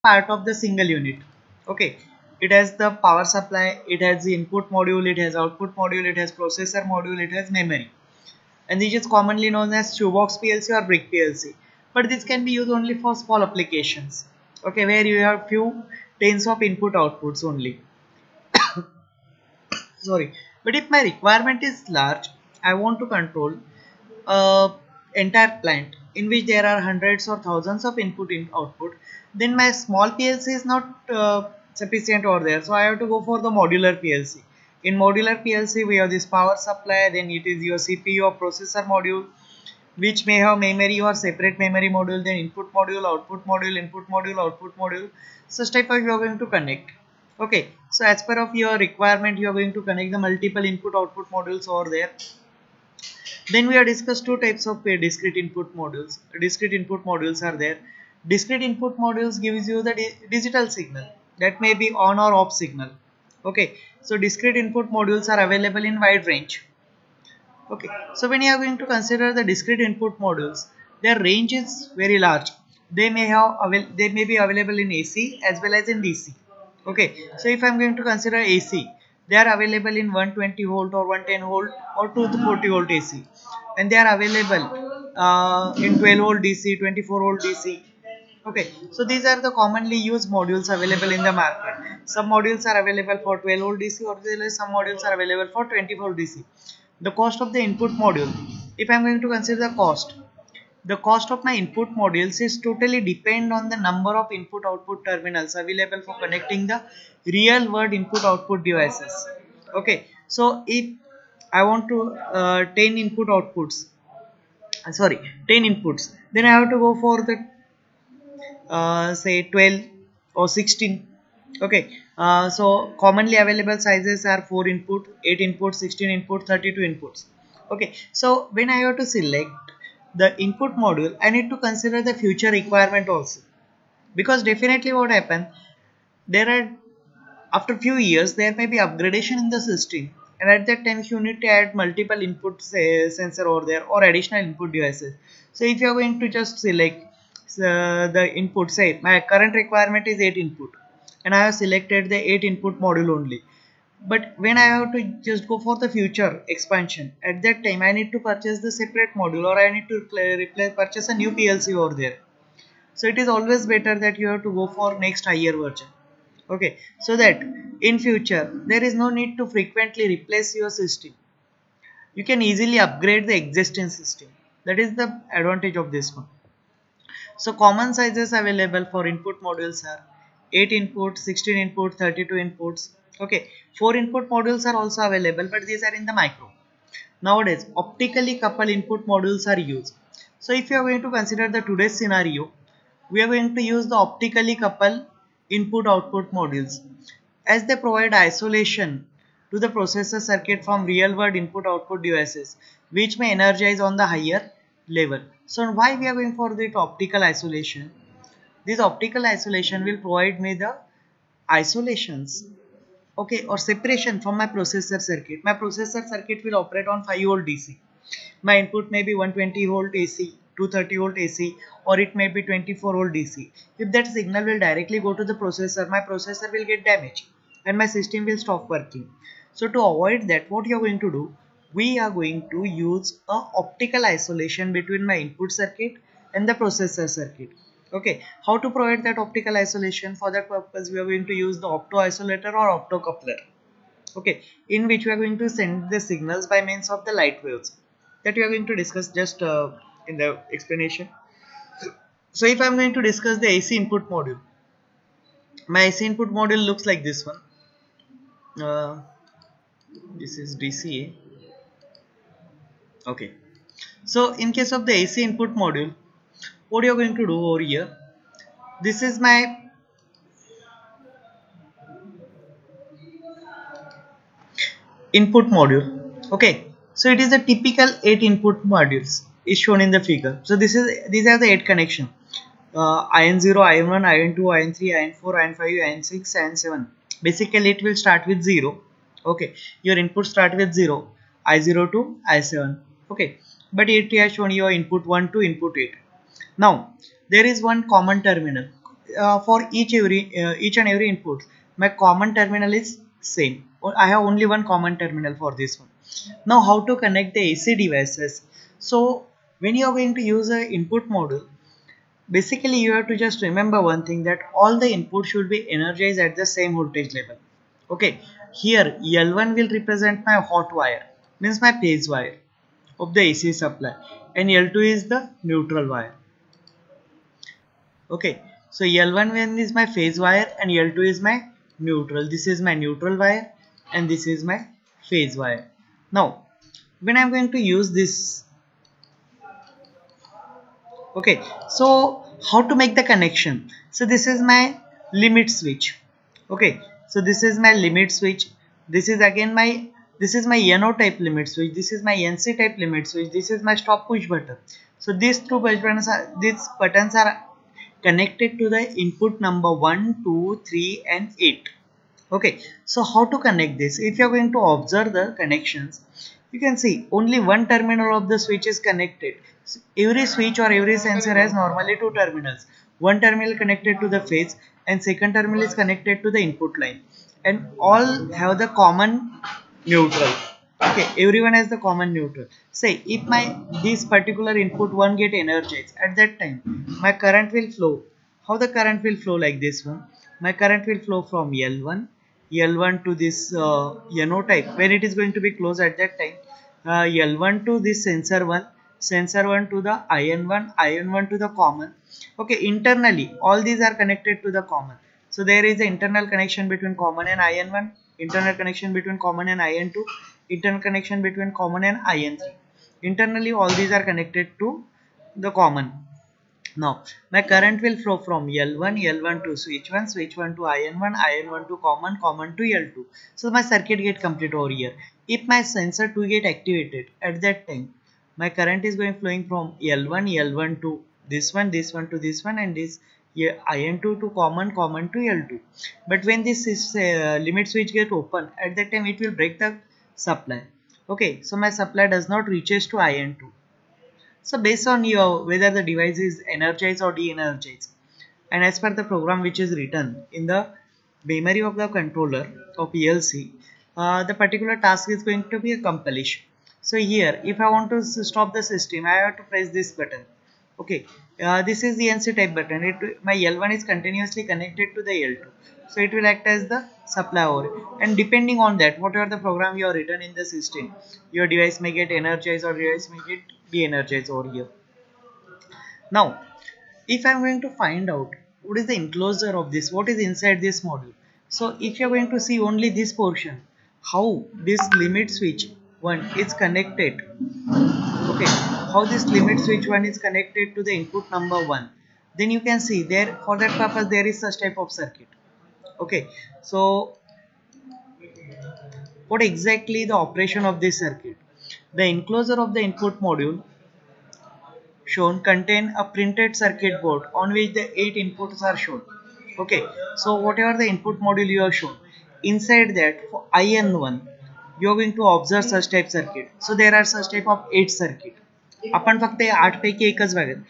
part of the single unit. Okay, it has the power supply, it has the input module, it has output module, it has processor module, it has memory, and this is commonly known as shoebox PLC or brick PLC. But this can be used only for small applications, okay, where you have few tens of input outputs only. Sorry, but if my requirement is large, I want to control entire plant in which there are hundreds or thousands of input in output, then my small PLC is not sufficient over there, so I have to go for the modular PLC. In modular PLC we have this power supply, then it is your CPU or processor module, which may have memory or separate memory module, then input module, output module, input module, output module. Such type of you are going to connect. Okay, so as per of your requirement, you are going to connect the multiple input output modules over there. Then we have discussed two types of discrete input modules. Discrete input modules are there. Discrete input modules gives you the digital signal, that may be on or off signal. Okay, so discrete input modules are available in wide range. Okay, so when you are going to consider the discrete input modules, their range is very large. They may be available in AC as well as in DC. Okay, so if I am going to consider AC, they are available in 120 volt or 110 volt or 240 volt AC, and they are available in 12 volt DC, 24 volt DC. Okay, so these are the commonly used modules available in the market. Some modules are available for 12 volt DC, or some modules are available for 20 volt DC. The cost of the input module, if I am going to consider the cost of my input modules is totally depend on the number of input output terminals available for connecting the real world input output devices. Okay, so if I want to 10 input outputs, 10 inputs, then I have to go for the say 12 or 16. Okay, so commonly available sizes are 4 input, 8 input, 16 input, 32 inputs. Okay, so when I have to select the input module, I need to consider the future requirement also, because definitely what happens, there are, after few years there may be upgradation in the system, and at that time you need to add multiple input sensor over there or additional input devices. So if you are going to just select the input, say my current requirement is 8 input and I have selected the 8 input module only, but when I have to just go for the future expansion, at that time I need to purchase the separate module, or I need to purchase a new PLC over there. So it is always better that you have to go for next higher version. Okay, so that in future there is no need to frequently replace your system. You can easily upgrade the existing system. That is the advantage of this one. So common sizes available for input modules are 8 input, 16 input, 32 inputs. Okay, 4 input modules are also available, but these are in the micro. Nowadays optically coupled input modules are used. So if you are going to consider the today's scenario, we are going to use the optically coupled input output modules, as they provide isolation to the processor circuit from real world input output devices, which may energize on the higher level. So why we are going for the optical isolation? This optical isolation will provide me the isolations, okay, or separation from my processor circuit. My processor circuit will operate on 5 volt DC. My input may be 120 volt AC, 230 volt AC, or it may be 24 volt DC. If that signal will directly go to the processor, my processor will get damaged and my system will stop working. So to avoid that, what you are going to do, we are going to use a optical isolation between my input circuit and the processor circuit. Okay, how to provide that optical isolation? For that purpose, we are going to use the opto isolator or optocoupler. Okay, in which we are going to send the signals by means of the light waves, that we are going to discuss just in the explanation. So if I am going to discuss the AC input module, my AC input module looks like this one. This is DCA. Okay, so in case of the AC input module, what you are going to do over here, this is my input module. Okay, so it is a typical 8 input modules is shown in the figure. So these are the 8 connection, IN0, IN1, IN2, IN3, IN4, IN5, IN6, IN7. Basically it will start with 0. Okay, your input start with 0, I0 to I7. Okay, but it has shown your input 1 to input 8. Now there is one common terminal for each and every input, my common terminal is same. I have only one common terminal for this one. Now how to connect the AC devices? So when you are going to use a input module, basically you have to just remember one thing, that all the input should be energized at the same voltage level. Okay, here L1 will represent my hot wire, means my phase wire of the AC supply, and L2 is the neutral wire. Okay, so L1 is my phase wire and L2 is my neutral. This is my neutral wire and this is my phase wire. Now when I'm going to use this, okay, so how to make the connection? So this is my limit switch. Okay, so this is my limit switch. This is again my, this is my NO type limit switch. This is my NC type limit switch. This is my stop push button. So these buttons are connected to the input number 1, 2, 3 and 8. Okay, so how to connect this? If you are going to observe the connections, you can see only one terminal of the switch is connected. So every switch or every sensor has normally two terminals. One terminal connected to the phase and second terminal is connected to the input line, and all have the common neutral. Okay, everyone has the common neutral. Say if my this particular input one get energized, at that time my current will flow. How the current will flow? Like this one, my current will flow from L1 to this NO type. When it is going to be closed at that time, L1 to this sensor 1 to the ion 1 to the common. Okay, internally all these are connected to the common. So there is an internal connection between common and ion 1, internal connection between common and ion 2, internal connection between common and ion 3. Internally all these are connected to the common. Now my current will flow from L1 to switch 1 to ion 1 to common to L2. So my circuit get complete over here. If my sensor 2 get activated, at that time my current is going flowing from L1 to this one to this one, and this ion2 to common to L2. But when this is limit switch get open, at that time it will break the supply. Okay, so my supply does not reaches to ion2. So based on your whether the device is energized or de-energized, and as per the program which is written in the memory of the controller of PLC, the particular task is going to be accomplished. So here, if I want to stop the system, I have to press this button. Okay, this is the NC type button. My L1 is continuously connected to the L2, so it will act as the supply over. And depending on that, whatever the program you are written in the system, your device may get energized or device may get de-energized over here. Now, if I am going to find out what is the enclosure of this, what is inside this module. So if you are going to see only this portion, how this limit switch one is connected. Okay, how this limit switch one is connected to the input number 1, then you can see there, for that purpose there is such type of circuit. Okay, so what exactly the operation of this circuit? The enclosure of the input module shown contain a printed circuit board on which the 8 inputs are shown. Okay, so whatever the input module you have shown, inside that for IN1 you are going to observe such type circuit. So there are such type of 8 circuit. आपण फक्त 8 पैकी एकच Baghel.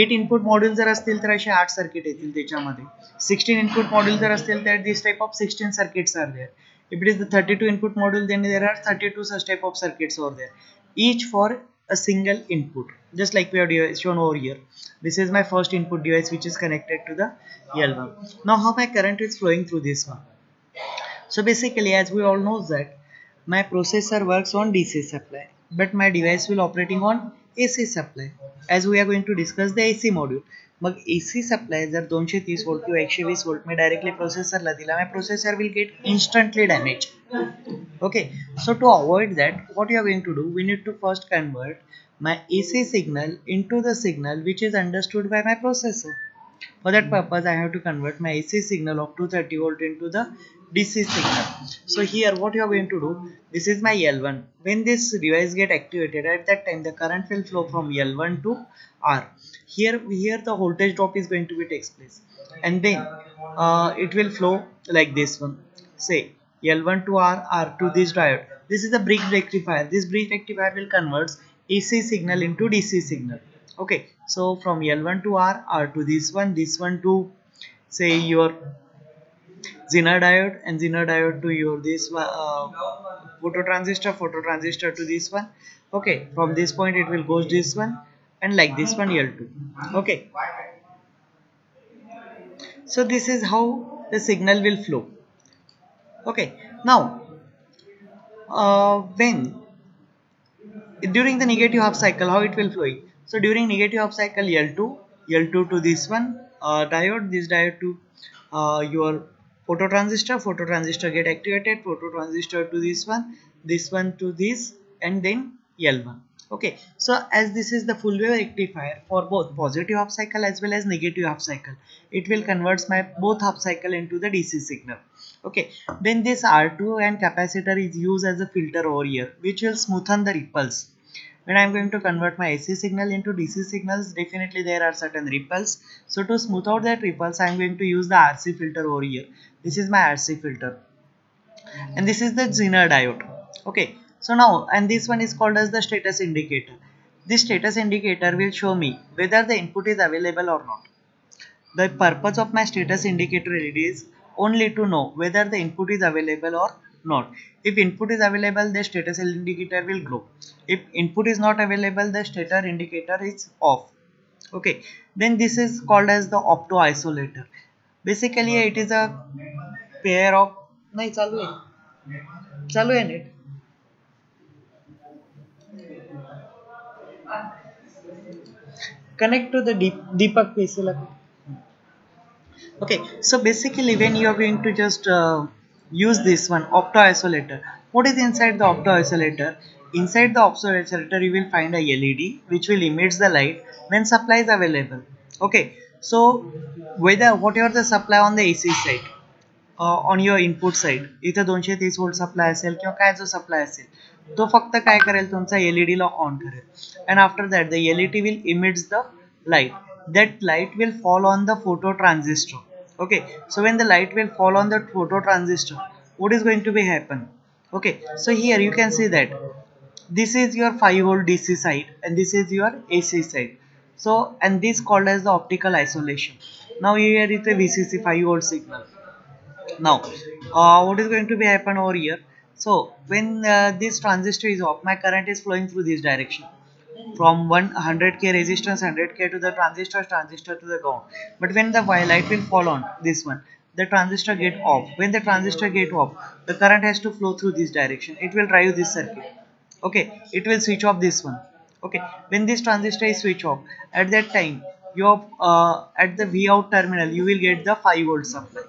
8 input module जर असतील तर असे 8 circuit येतील त्याच्यामध्ये. 16 इनपुट मॉड्यूल जर असतील तर this type of 16 circuits are there. If it is the 32 input module, then there are 32 such type of circuits over there, each for a single input, just like we have shown over here. This is my first input device which is connected to the L1. Now how my current is flowing through this one? So basically, as we all know that my processor works on DC supply, but my device will operating on AC supply. As we are going to discuss the AC module, mug AC supply जर 230 volt किंवा 120 volt मी directly प्रोसेसरला दिला, my processor will get instantly damaged. Okay, so to avoid that, what you are going to do, we need to first convert my AC signal into the signal which is understood by my processor. For that purpose, I have to convert my AC signal of 230 volt into the DC signal. So here what you are going to do, this is my L1. When this device get activated, at that time the current will flow from L1 to R. Here the voltage drop is going to be takes place, and then it will flow like this one. Say L1 to R, R to this diode. This is the bridge rectifier. This bridge rectifier will convert AC signal into DC signal. Okay, so from L1 to R, R to this one to say your Zener diode and Zener diode to your this one, photo transistor to this one. Okay, from this point it will goes this one, and like this one L2. Okay, so this is how the signal will flow. Okay, now when during the negative half cycle, how it will flow? So during negative half cycle, L2 to this one diode, this diode to your phototransistor get activated, phototransistor to this one to this, and then L1. Okay, so as this is the full wave rectifier for both positive half cycle as well as negative half cycle, it will converts my both half cycle into the DC signal. Okay, then this R2 and capacitor is used as a filter over here, which will smoothen the ripples. When I am going to convert my AC signal into DC signals, definitely there are certain ripples. So to smooth out that ripples, I am going to use the RC filter over here. This is my RC filter, and this is the Zener diode. Okay, so now, and this one is called as the status indicator. This status indicator will show me whether the input is available or not. The purpose of my status indicator LED is only to know whether the input is available or not. If input is available, the status indicator will glow. If input is not available, the status indicator is off. Okay, then this is called as the opto isolator. Basically it is a pair of नहीं चालू है net connect to the Deepak PC लगा. Okay, so basically when you are going to just use this one opto isolator, what is inside the opto isolator? Inside the opto isolator you will find a LED which will emit the light when supply is available. Okay, so whether whatever the supply on the AC side, on your input side इथे 230 volt supply असेल किंवा काय जो supply असेल तो फक्त काय करेल तुमचा LED ला ऑन करेल, and after that the LED will emits the light. That light will fall on the photo transistor. Okay, so when the light will fall on the photo transistor, what is going to be happen? Okay, so here you can see that this is your 5 volt DC side and this is your AC side. So and this called as the optical isolation. Now here is a VCC 5 volt signal. Now what is going to be happen over here? So when this transistor is off, my current is flowing through this direction from 100k resistance 100k to the transistor to the ground. But when the light will fall on this one, the transistor get off. When the transistor get off, the current has to flow through this direction. It will drive this circuit. Okay, it will switch off this one. Okay, when this transistor is switch off, at that time your at the V out terminal you will get the 5 volt supply.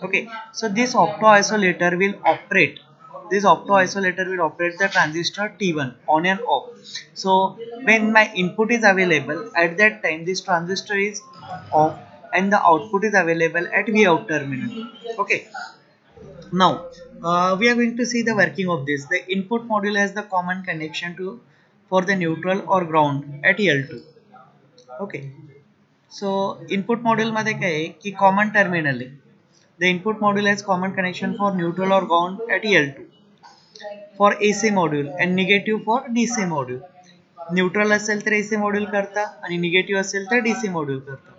Okay, so this opto isolator will operate. This opto isolator will operate the transistor T1 on and off. So when my input is available, at that time this transistor is off and the output is available at V out terminal. Okay, now we are going to see the working of this. The input module has the common connection to for the neutral or ground at L2. Okay, so input module मध्ये काय आहे की common terminal आहे. The input module has common connection for neutral or ground at L2 for AC module and negative for DC module. Neutral असेल तर AC module करता आणि negative असेल तर DC module करता.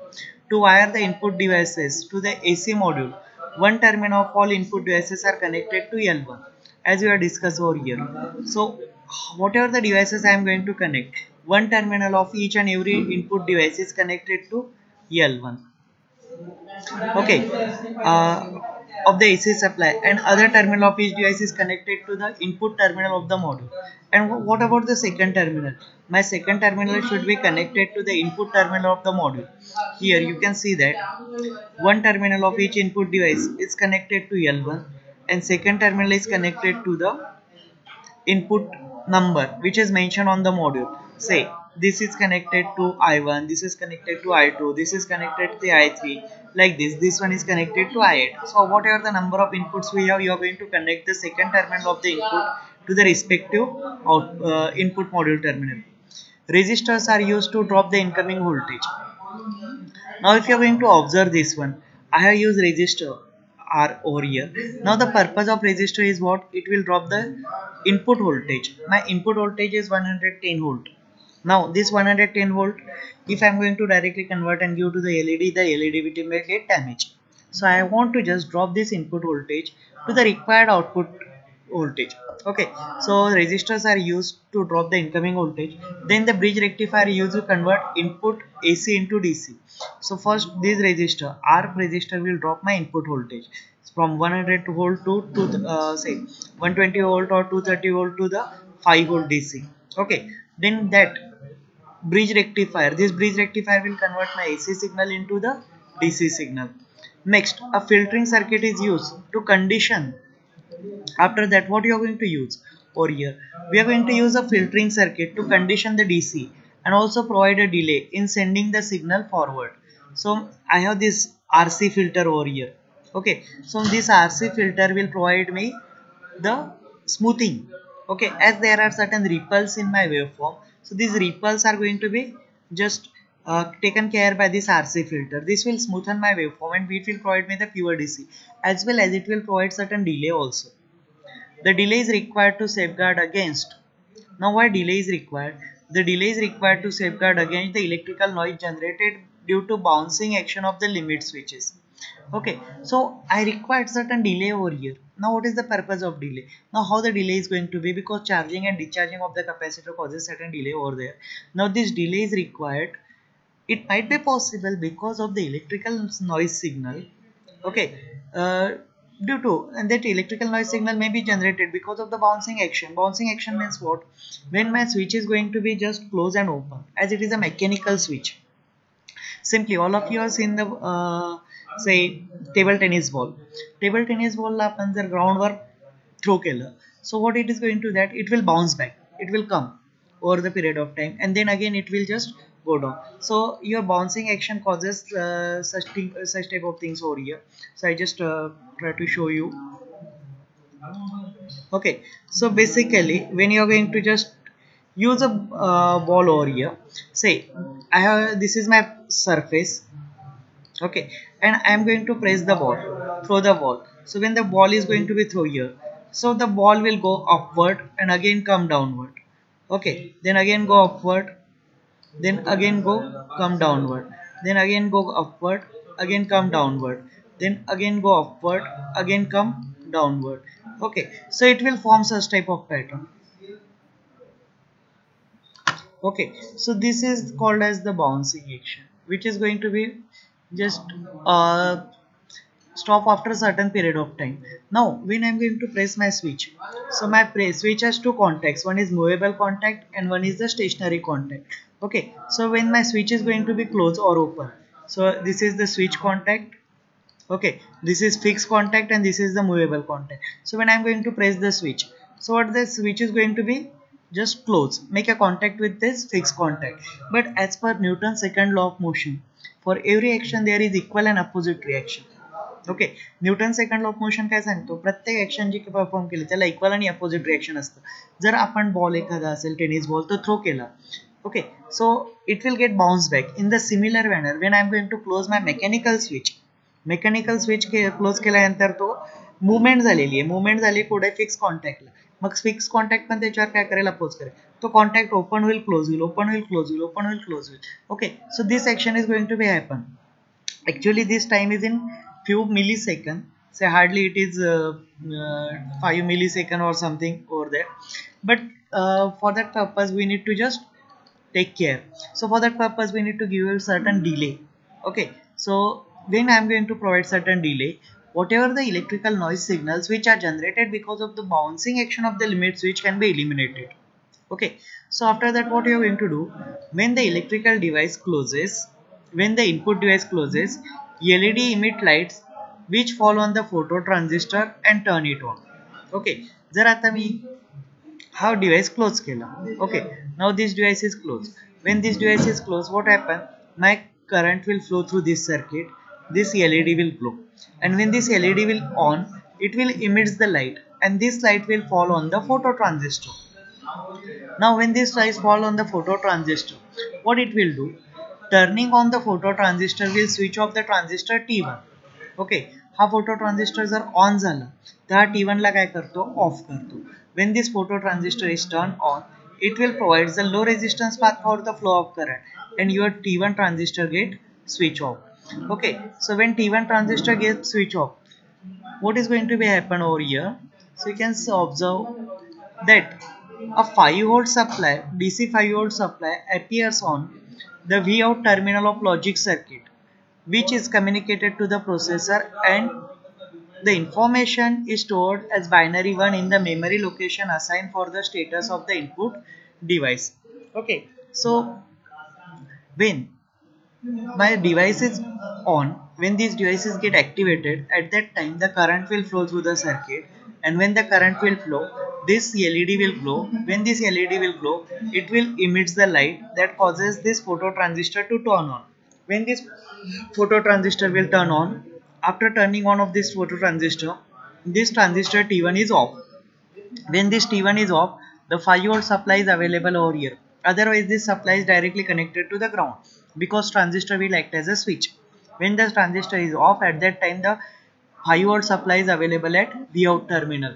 To wire the input devices to the AC module, one terminal of all input devices are connected to L1 as we have discussed over here. So whatever the devices I am going to connect, one terminal of each and every input device is connected to L1. Okay, of the AC supply, and other terminal of each device is connected to the input terminal of the module. And what about the second terminal? My second terminal should be connected to the input terminal of the module. Here you can see that one terminal of each input device is connected to L1 and second terminal is connected to the input number which is mentioned on the module. Say this is connected to I1, this is connected to I2, this is connected to the I3, like this one is connected to I8. So whatever the number of inputs we have, you are going to connect the second terminal of the input to the respective input module terminal. Resistors are used to drop the incoming voltage. Now if you are going to observe this one, I have used resistor R over here. Now the purpose of resistor is what? It will drop the input voltage. My input voltage is 110 volt. Now this 110 volt, if I am going to directly convert and give to the LED will get damaged. So I want to just drop this input voltage to the required output voltage. Okay, so resistors are used to drop the incoming voltage. Then the bridge rectifier used to convert input AC into DC. So first this resistor, ARC resistor, will drop my input voltage from 100 volt to say 120 volt or 230 volt to the 5 volt DC. Okay, then that bridge rectifier, this bridge rectifier will convert my AC signal into the DC signal. Next, a filtering circuit is used to condition. After that, what you are going to use over here, we are going to use a filtering circuit to condition the DC and also provide a delay in sending the signal forward. So I have this RC filter over here. Okay, so this RC filter will provide me the smoothing. Okay, as there are certain ripples in my waveform, so these ripples are going to be just taken care by this RC filter. This will smoothen my waveform and it will provide me the pure DC, as well as it will provide certain delay also. The delay is required to safeguard against. Now why delay is required? The delay is required to safeguard against the electrical noise generated due to bouncing action of the limit switches. Okay, so I required certain delay over here. Now what is the purpose of delay? Now how the delay is going to be, because charging and discharging of the capacitor causes certain delay over there. Now this delay is required. It might be possible because of the electrical noise signal. Okay, due to, and that electrical noise signal may be generated because of the bouncing action. Bouncing action means what? When my switch is going to be just close and open, as it is a mechanical switch. Simply all of you have seen the say table tennis ball. Table tennis ball ला आपण जर ground वर throw केलं, so what it is going to that, it will bounce back, it will come over the period of time, and then again it will just go down. So your bouncing action causes such type of things over here. So I just try to show you. Okay, so basically when you are going to just use a ball over here, say I have, this is my surface. Okay, and I am going to press the ball, throw the ball. So when the ball is going to be thrown here, so the ball will go upward and again come downward. Okay, then again go upward, then again go come downward, then again go upward, again come downward, then again go upward, again come downward. Okay, so it will form such type of pattern. Okay, so this is called as the bouncing action, which is going to be just stop after a certain period of time. Now when I'm going to press my switch, so my switch has two contacts, one is movable contact and one is the stationary contact. Okay, so when my switch is going to be closed or open, so this is the switch contact. Okay, this is fixed contact and this is the movable contact. So when I'm going to press the switch, so what the switch is going to be, just close, make a contact with this fixed contact. But as per Newton's second law of motion, for every action there is equal and opposite reaction. Okay, Newton second law of motion काय सांगतो, प्रत्येक action जी perform केली त्याला equal आणि opposite reaction असतं. जर आपण ball एखादा असेल टेनिस बॉल तो थ्रो केला, okay, so it will get bounce back in the similar manner when I am going to close my mechanical switch. Mechanical switch close केल्यानंतर तो मुवमेंट झालेली आहे, मुवमेंट झाली कुठे, फिक्स कॉन्टॅक्टला. मग फिक्स कॉन्टॅक्ट पण त्याच्यावर काय करेल, अपोज करेल. तो कॉन्टॅक्ट ओपन होईल, क्लोज होईल, ओपन होईल, क्लोज होईल, ओपन होईल, क्लोज होईल. Okay, so this action is going to be happen. Actually this time is in few millisecond, say hardly it is 5 millisecond or something over there, but for that purpose we need to just take care. So for that purpose we need to give a certain delay. Okay, so when I am going to provide certain delay, whatever the electrical noise signals which are generated because of the bouncing action of the limit switch can be eliminated. Okay, so after that what you are going to do, when the electrical device closes, when the input device closes, LED emit lights which fall on the photo transistor and turn it on. Okay, जर आता मी हा device close केला, okay, now this device is closed. When this device is closed, what happen, my current will flow through this circuit, this LED will glow, and when this LED will on, it will emit the light and this light will fall on the photo transistor. Now when this light fall on the photo transistor, what it will do, turning on the photo transistor will switch off the transistor T1. Okay, हा photo transistor जर on झाला तर हा T1 ला काय करतो, of करतो. When this photo transistor is turned on, it will provide the low resistance path for the flow of current and your T1 transistor get switch off. Okay, so when T1 transistor gets switch off, what is going to be happen over here? So you can observe that a 5 volt supply, DC 5 volt supply appears on the Vout terminal of logic circuit, which is communicated to the processor, and the information is stored as binary 1 in the memory location assigned for the status of the input device. Okay, so when my device is on, when these devices get activated, at that time the current will flow through the circuit, and when the current will flow, this LED will glow. When this LED will glow, it will emit the light that causes this photo transistor to turn on. When this photo transistor will turn on, after turning on of this photo transistor, this transistor T1 is off. When this T1 is off, the 5 volt supply is available over here. Otherwise, this supply is directly connected to the ground because transistor will act as a switch. When the transistor is off, at that time the 5 volt supply is available at Vout terminal.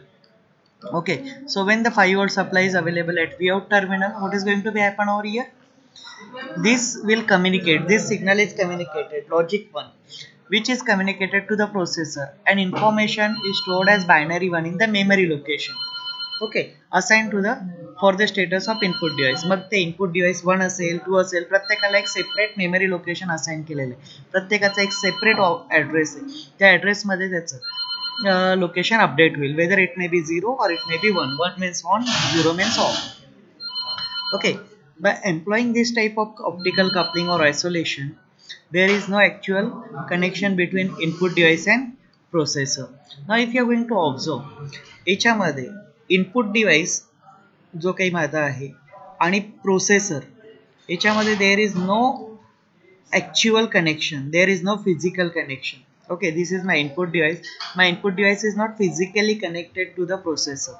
Okay, so when the 5 volt supply is available at Vout terminal, what is going to be happen over here? This will communicate, this signal is communicated, logic 1, which is communicated to the processor, and information is stored as binary 1 in the memory location. Okay, assigned to the for the status of input device. मग ते input device 1 असेल 2 असेल, प्रत्येकाला एक separate memory location assign केलेलं आहे. प्रत्येकाचा एक separate address आहे. त्या ॲड्रेस मध्ये त्याचं लोकेशन अपडेट होईल. Whether it may be 0 or it may be 1. 1 means on, 0 means off. Okay, by employing this type of optical coupling or isolation, there is no actual connection between input device and processor. Now if you are going to observe, याच्यामध्ये input device जो काही माझा आहे आणि processor, याच्यामध्ये there is no actual connection, there is no physical connection. Okay, this is my input device. My input device is not physically connected to the processor.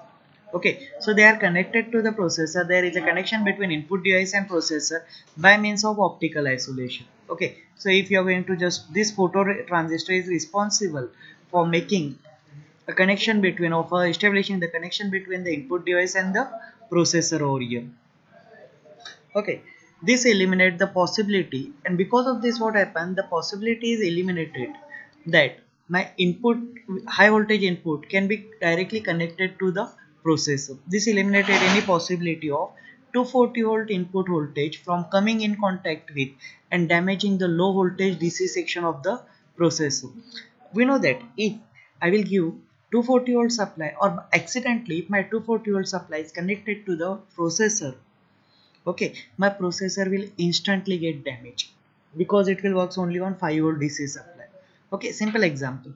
Okay, so they are connected to the processor. There is a connection between input device and processor by means of optical isolation. Okay, so if you are going to just, this photo transistor is responsible for making a connection between, of establishing the connection between the input device and the processor over here. Okay, this eliminates the possibility, and because of this what happened, the possibility is eliminated that my input, high voltage input, can be directly connected to the processor. This eliminated any possibility of 240 volt input voltage from coming in contact with and damaging the low voltage DC section of the processor. We know that if I will give 240 volt supply, or accidentally if my 240 volt supply is connected to the processor, okay, my processor will instantly get damaged because it will works only on 5 volt DC supply. Okay, simple example.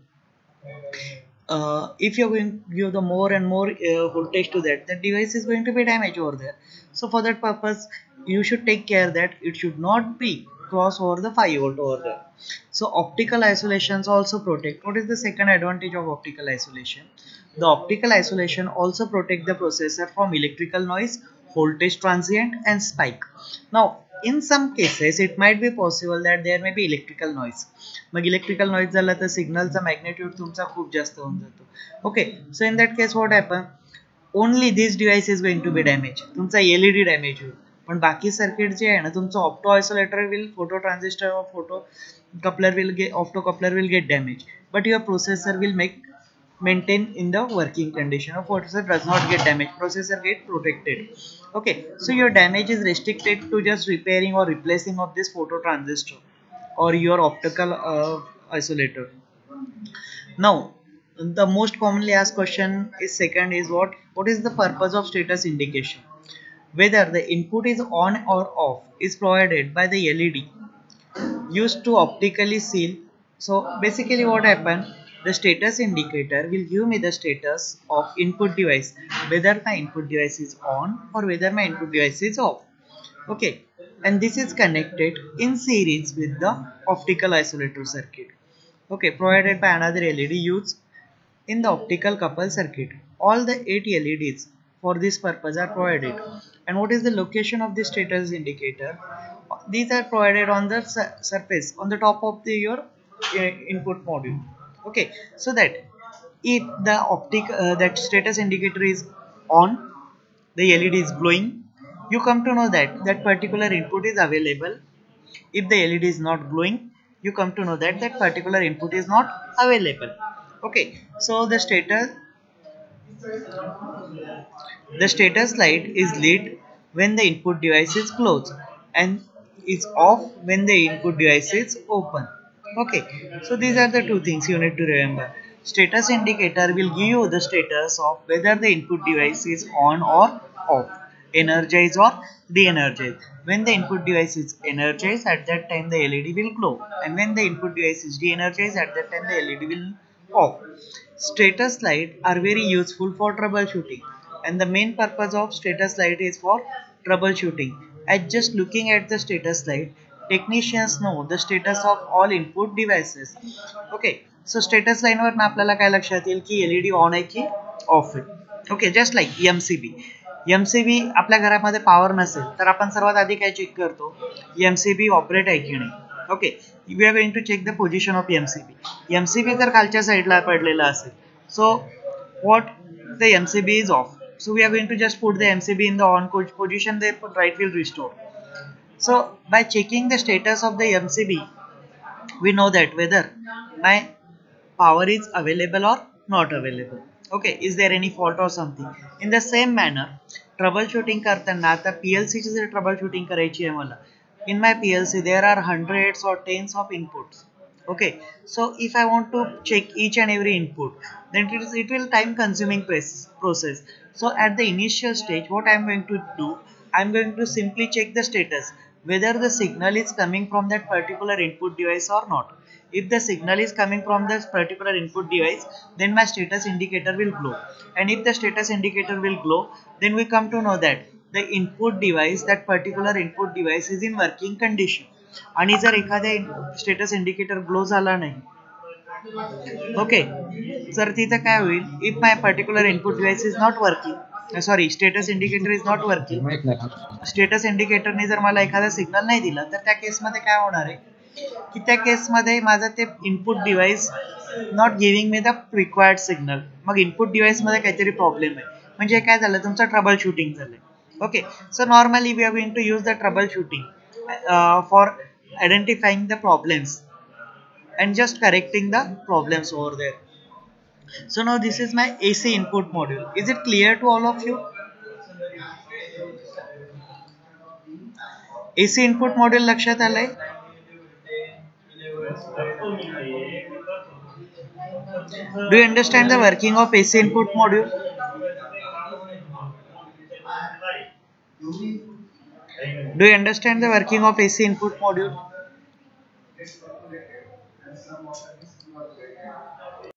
If you're going to give the more and more voltage to that, the device is going to be damaged over there. So for that purpose, you should take care that it should not be cross over the 5 volt over there. So optical isolations also protect. What is the second advantage of optical isolation? The optical isolation also protect the processor from electrical noise, voltage transient and spike. Now in some cases it might be possible that there may be electrical noise. मग electrical noise झाला तर सिग्नलचा magnitude तुमचा खूप जास्त होऊन जातो. Okay, so in that case what happen, only this device is going to be damage, तुमचा एलईडी डॅमेज होईल, पण बाकी सर्किट जे आहे ना, तुमचं opto isolator will, photo transistor और photo coupler will get, opto coupler will get damage, but your processor will maintain in the working condition, or processor does not get damaged, processor get protected. Okay, so your damage is restricted to just repairing or replacing of this photo transistor or your optical isolator. Now the most commonly asked question is second is what is the purpose of status indication? Whether the input is on or off is provided by the LED used to optically seal. So basically what happened, the status indicator will give me the status of input device, whether my input device is on or whether my input device is off. Okay, and this is connected in series with the optical isolator circuit, okay, provided by another LED used in the optical couple circuit. All the 8 LEDs for this purpose are provided. And what is the location of the status indicator? These are provided on the surface, on the top of your input module. Okay, so that if the that status indicator is on, the LED is glowing, you come to know that that particular input is available. If the LED is not glowing, you come to know that that particular input is not available. Okay, so the status light is lit when the input device is closed and is off when the input device is open. Okay, so these are the two things you need to remember. Status indicator will give you the status of whether the input device is on or off, energized or de-energized. When the input device is energized, at that time the LED will glow, and when the input device is de-energized, at that time the LED will off. Status light are very useful for troubleshooting, and the main purpose of status light is for troubleshooting. At just looking at the status light, technicians know the status of all input devices. Okay, so status line वर आपल्याला काय लक्षात येईल की LED on आहे की of आहे. Okay, just like MCB आपल्या घरामध्ये पॉवर नसेल तर आपण सर्वात आधी काय चेक करतो, एमसीबी ऑपरेट आहे की नाही. Okay, we are going to check the position of MCB जर खालच्या साईडला पडलेला असेल, सो what the MCB is off, so we are going to just put the MCB in the on position, the right will restore. So by checking the status of the MCB, we know that whether my power is available or not available. Okay, is there any fault or something. In the same manner, troubleshooting करताना आता PLC ची जर troubleshooting करायची आहे मला, in my PLC there are hundreds or tens of inputs. Okay, so if I want to check each and every input, then it will time consuming process. So at the initial stage, what I am going to do, I am going to simply check the status whether the signal is coming from that particular input device or not. If the signal is coming from this particular input device, then my status indicator will glow, and if the status indicator will glow, then we come to know that the input device, that particular input device is in working condition. आणि जर एखाद्या status indicator glow झाला नाही, okay, तर तिथं काय होईल, if my particular input device is not working, sorry status indicator is not working, status इंडिकेटरने जर मला एखादा सिग्नल नाही दिला, तर त्या केसमध्ये काय होणार आहे की त्या केसमध्ये माझं ते input device not giving me the required signal. मग इनपुट डिवाइसमध्ये काहीतरी प्रॉब्लेम आहे, म्हणजे काय झालं, तुमचं ट्रबल शूटिंग झालंय. Okay, so normally we are going to use the troubleshooting for identifying the problems and just correcting the problems over there. So now this is my AC input module. Is it clear to all of you? AC input module लक्षात आलंय? Do you understand the working of AC input module? Do you understand the working of AC input module?